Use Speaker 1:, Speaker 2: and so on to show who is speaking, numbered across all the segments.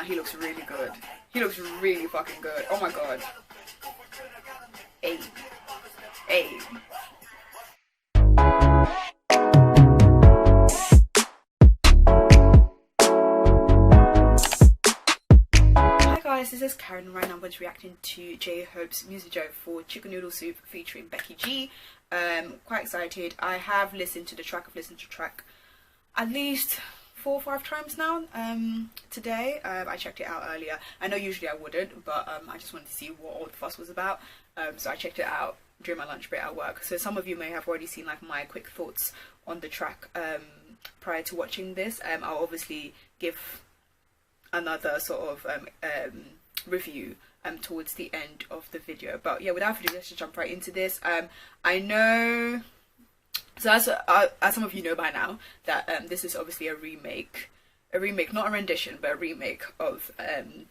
Speaker 1: he looks really good. He looks really fucking good. Oh my god. Hey. Hey. Hi guys, this is Karen. Right now I'm going to be reacting to J-Hope's music video for Chicken Noodle Soup featuring Becky G. Quite excited. I have listened to the track. I've listened to the track at least 4 or 5 times now today. I checked it out earlier. I know usually I wouldn't, but I just wanted to see what all the fuss was about. So I checked it out during my lunch break at work. So some of you may have already seen like my quick thoughts on the track prior to watching this. I'll obviously give another sort of review towards the end of the video. But yeah, without further ado, let's just jump right into this. I know, so as some of you know by now, that this is obviously a remake, not a rendition, but a remake of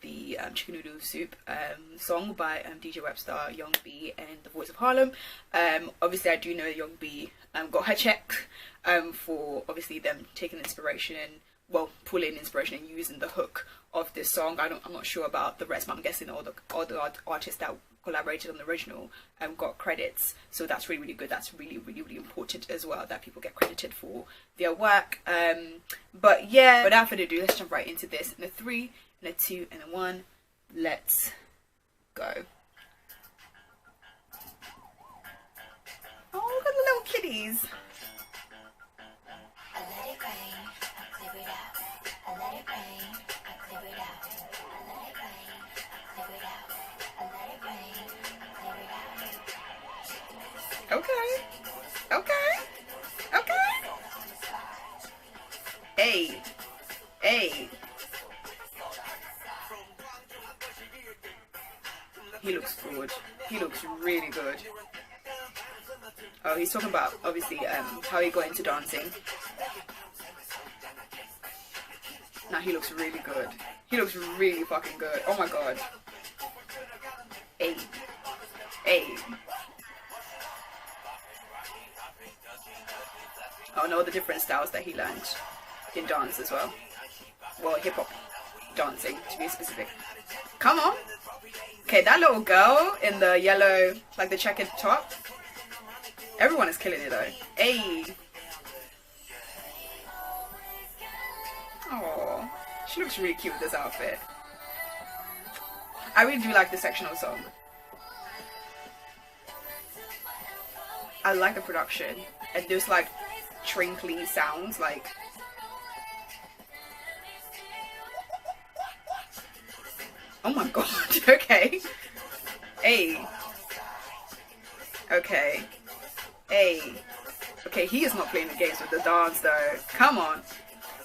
Speaker 1: the Chicken Noodle Soup song by DJ Webster, Young B, and the Voice of Harlem. Obviously, I do know Young B got her check for obviously them taking inspiration and, well, pulling inspiration and using the hook of this song. I'm not sure about the rest, but I'm guessing all the artists that collaborated on the original got credits, so that's really good. That's really important as well, that people get credited for their work. But yeah, without further ado, let's jump right into this. In a 3, in a 2, and a 1, let's go. Oh, look at the little kitties.
Speaker 2: I let it rain, I clear it out. I let it rain, I clear it out. I let it rain, I clear it out. I let it rain, I clear it out.
Speaker 1: Okay. Hey. He looks good. He looks really good. Oh, he's talking about obviously how he got into dancing. Now he looks really good. He looks really fucking good. Oh my god. Hey. Oh no, the different styles that he learned in dance as well. Well, hip hop dancing to be specific. Come on. Okay, that little girl in the yellow, like the checkered top. Everyone is killing it though. Hey. Oh, she looks really cute with this outfit. I really do like this section of the song. I like the production and those like trinkly sounds, like oh my god. Okay. Hey. Okay. Hey. Okay, he is not playing the games with the dance though. Come on.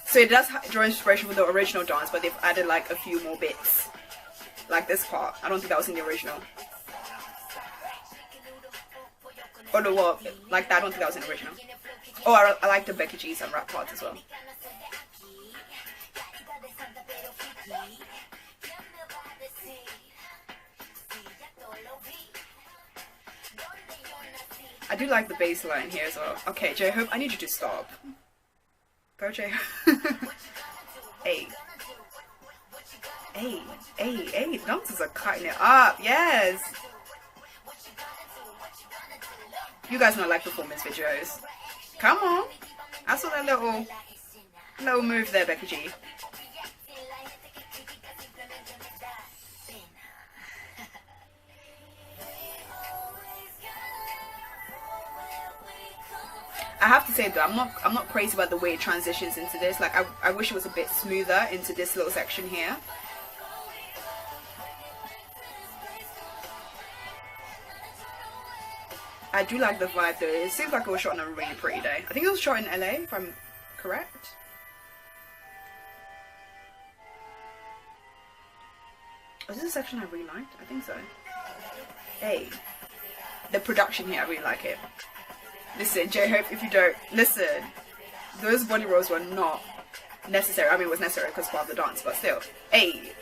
Speaker 1: So it does draw inspiration from the original dance, but they've added like a few more bits, like this part. I don't think that was in the original. Oh no, well, like that, I don't think that was in the original. Oh, I like the Becky G's and rap parts as well. I do like the bass line here as well. Okay, J-Hope, I need you to stop. Go, J-Hope. Hey. The dancers are cutting it up. Yes. You guys know I like performance videos. Come on. I saw that little move there, Becky G. I have to say though, I'm not crazy about the way it transitions into this. Like I wish it was a bit smoother into this little section here. I do like the vibe though. It seems like it was shot on a really pretty day. I think it was shot in LA, if I'm correct. Was this a section I really liked? I think so. Hey, the production here, I really like it. Listen, J-Hope, if you don't listen, those body rolls were not necessary. I mean, it was necessary because part of the dance, but still. Hey.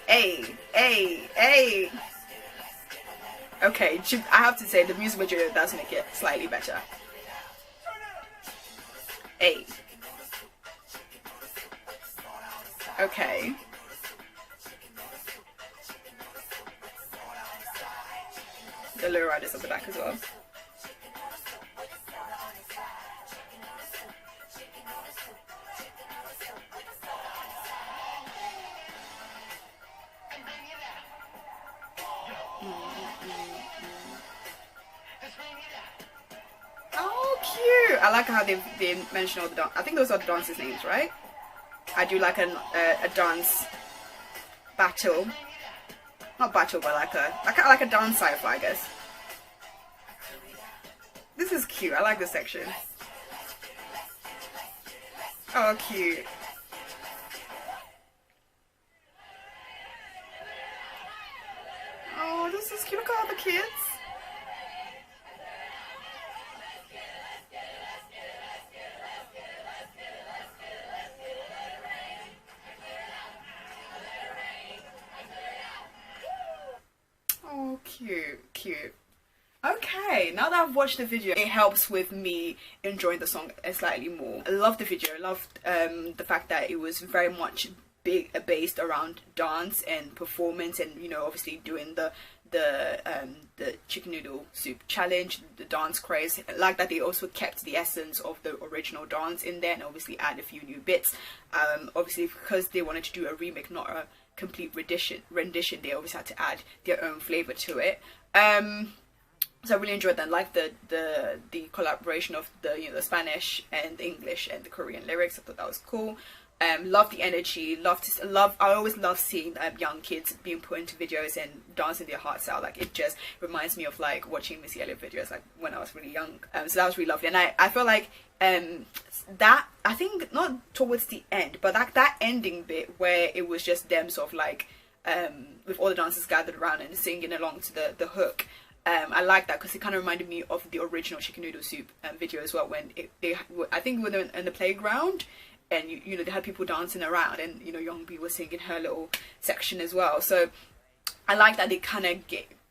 Speaker 1: Okay, I have to say the music video does make it slightly better. Hey. Okay. the lowriders at the back as well. Oh, cute! I like how they mention all the I think those are the dancers' names, right? I do like a dance battle, not battle, but like a dance cipher, I guess. This is cute. I like this section. Oh, cute. Oh, this is cute. Look at all the kids. Oh, cute. Okay, now that I've watched the video, it helps with me enjoying the song slightly more. I love the video. I loved the fact that it was very much based around dance and performance, and you know, obviously doing the chicken noodle soup challenge, the dance craze. I like that they also kept the essence of the original dance in there and obviously add a few new bits. Obviously because they wanted to do a remake, not a complete rendition, they obviously had to add their own flavor to it. So I really enjoyed that. Like the collaboration of the Spanish and the English and the Korean lyrics. I thought that was cool. Love the energy. I always love seeing young kids being put into videos and dancing their hearts out. Like, it just reminds me of like watching Missy Elliott videos like when I was really young. So that was really lovely, and I feel like that, I think not towards the end, but that ending bit where it was just them sort of like with all the dancers gathered around and singing along to the hook. I like that because it kind of reminded me of the original chicken noodle soup video as well, when I think we were in the playground, and you know, they had people dancing around, and you know, Youngbi was singing her little section as well. So I like that they kind of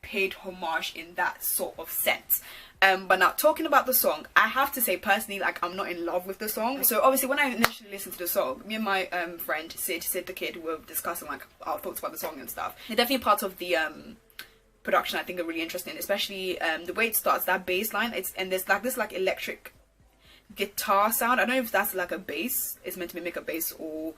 Speaker 1: paid homage in that sort of sense. But now, talking about the song, I have to say personally, like, I'm not in love with the song. So obviously when I initially listened to the song, me and my friend Sid the kid were discussing like our thoughts about the song and stuff. They're definitely part of the production I think are really interesting, especially the way it starts, that bass line, and there's like this like electric guitar sound. I don't know if that's like a bass, it's meant to mimic a bass, or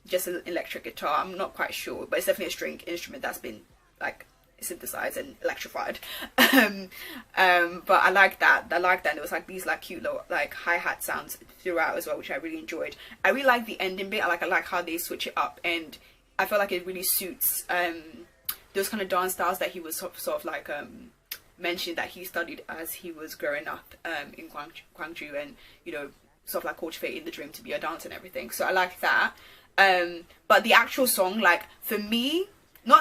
Speaker 1: just an electric guitar. I'm not quite sure, but it's definitely a string instrument that's been like synthesized and electrified. But I like that. There was like these like cute little like hi-hat sounds throughout as well, which I really enjoyed. I really like the ending bit. I like how they switch it up, and I feel like it really suits those kind of dance styles that he was sort of like mentioned that he studied as he was growing up in Gwangju, and you know, sort of like cultivating the dream to be a dancer and everything. So I like that. But the actual song, like, for me,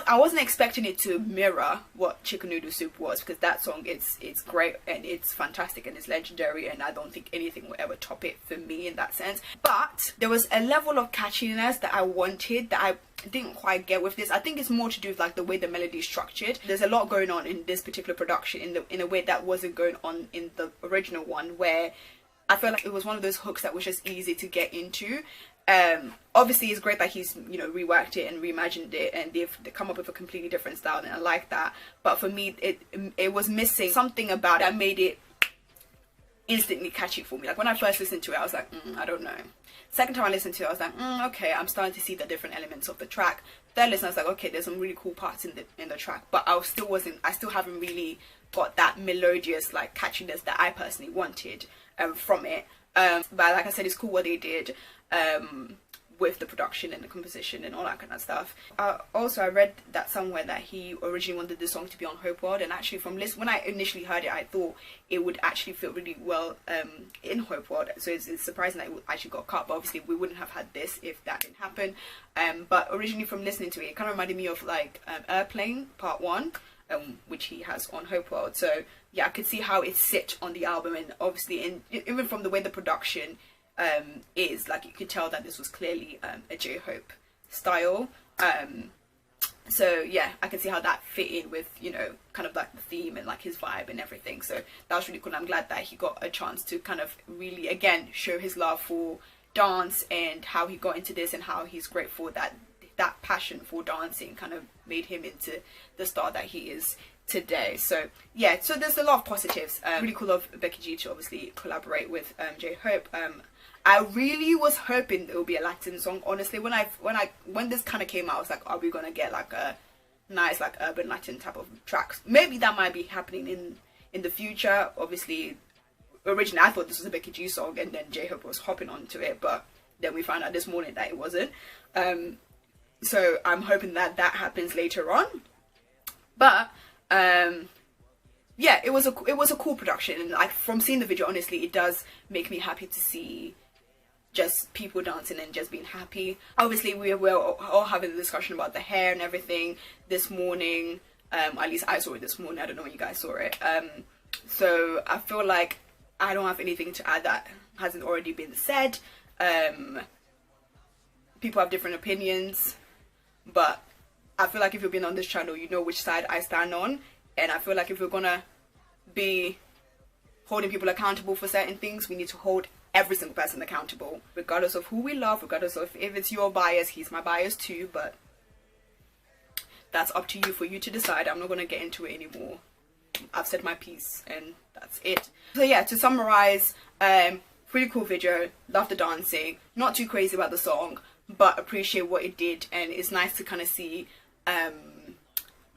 Speaker 1: I wasn't expecting it to mirror what Chicken Noodle Soup was, because that song, it's great and it's fantastic and it's legendary, and I don't think anything will ever top it for me in that sense. But there was a level of catchiness that I wanted that I didn't quite get with this. I think it's more to do with like the way the melody is structured. There's a lot going on in this particular production in a way that wasn't going on in the original one, where I felt like it was one of those hooks that was just easy to get into. Obviously it's great that he's, you know, reworked it and reimagined it, and they've come up with a completely different style, and I like that. But for me, it was missing something about it that made it instantly catchy for me. Like, when I first listened to it, I was like, I don't know. Second time I listened to it, I was like, okay, I'm starting to see the different elements of the track. Third listen, I was like, okay, there's some really cool parts in the track, but I still haven't really got that melodious like catchiness that I personally wanted from it. But like I said, it's cool what they did with the production and the composition and all that kind of stuff. Also, I read that somewhere that he originally wanted the song to be on Hope World, and actually when I initially heard it, I thought it would actually fit really well in Hope World. So it's surprising that it actually got cut, but obviously we wouldn't have had this if that didn't happen. But originally, from listening to it, it kind of reminded me of like Airplane Part 1, which he has on Hope World. So yeah, I could see how it sit on the album, and obviously even from the way the production is, like, you could tell that this was clearly a J-hope style. So yeah, I can see how that fit in with, you know, kind of like the theme and like his vibe and everything. So that was really cool. I'm glad that he got a chance to kind of really, again, show his love for dance and how he got into this, and how he's grateful that that passion for dancing kind of made him into the star that he is today. So yeah, so there's a lot of positives. Really cool of Becky G to obviously collaborate with J-hope. I really was hoping it would be a Latin song. Honestly, when this kind of came out, I was like, are we gonna get like a nice like urban Latin type of tracks? Maybe that might be happening in the future. Obviously, originally I thought this was a Becky G song, and then J-hope was hopping onto it, but then we found out this morning that it wasn't. So I'm hoping that happens later on. But yeah, it was a cool production, and like from seeing the video, honestly, it does make me happy to see just people dancing and just being happy. Obviously, we were all having a discussion about the hair and everything this morning. At least I saw it this morning. I don't know when you guys saw it. So I feel like I don't have anything to add that hasn't already been said. People have different opinions, but I feel like if you've been on this channel, you know which side I stand on. And I feel like if we're gonna be holding people accountable for certain things, we need to hold every single person accountable, regardless of who we love, regardless of if it's your bias. He's my bias too, but that's up to you, for you to decide. I'm not gonna get into it anymore. I've said my piece and that's it. So yeah, to summarize, pretty cool video, love the dancing, not too crazy about the song, but appreciate what it did. And it's nice to kind of see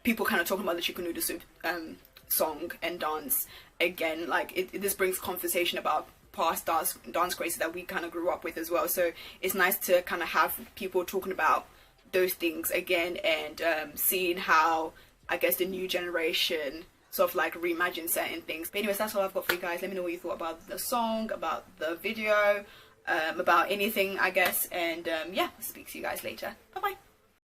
Speaker 1: people kind of talking about the chicken noodle soup song and dance again. Like this brings conversation about past dance crazes that we kind of grew up with as well. So it's nice to kind of have people talking about those things again, and seeing how I guess the new generation sort of like reimagine certain things. But anyways, that's all I've got for you guys. Let me know what you thought about the song, about the video, about anything I guess. And yeah, I'll speak to you guys later. Bye bye.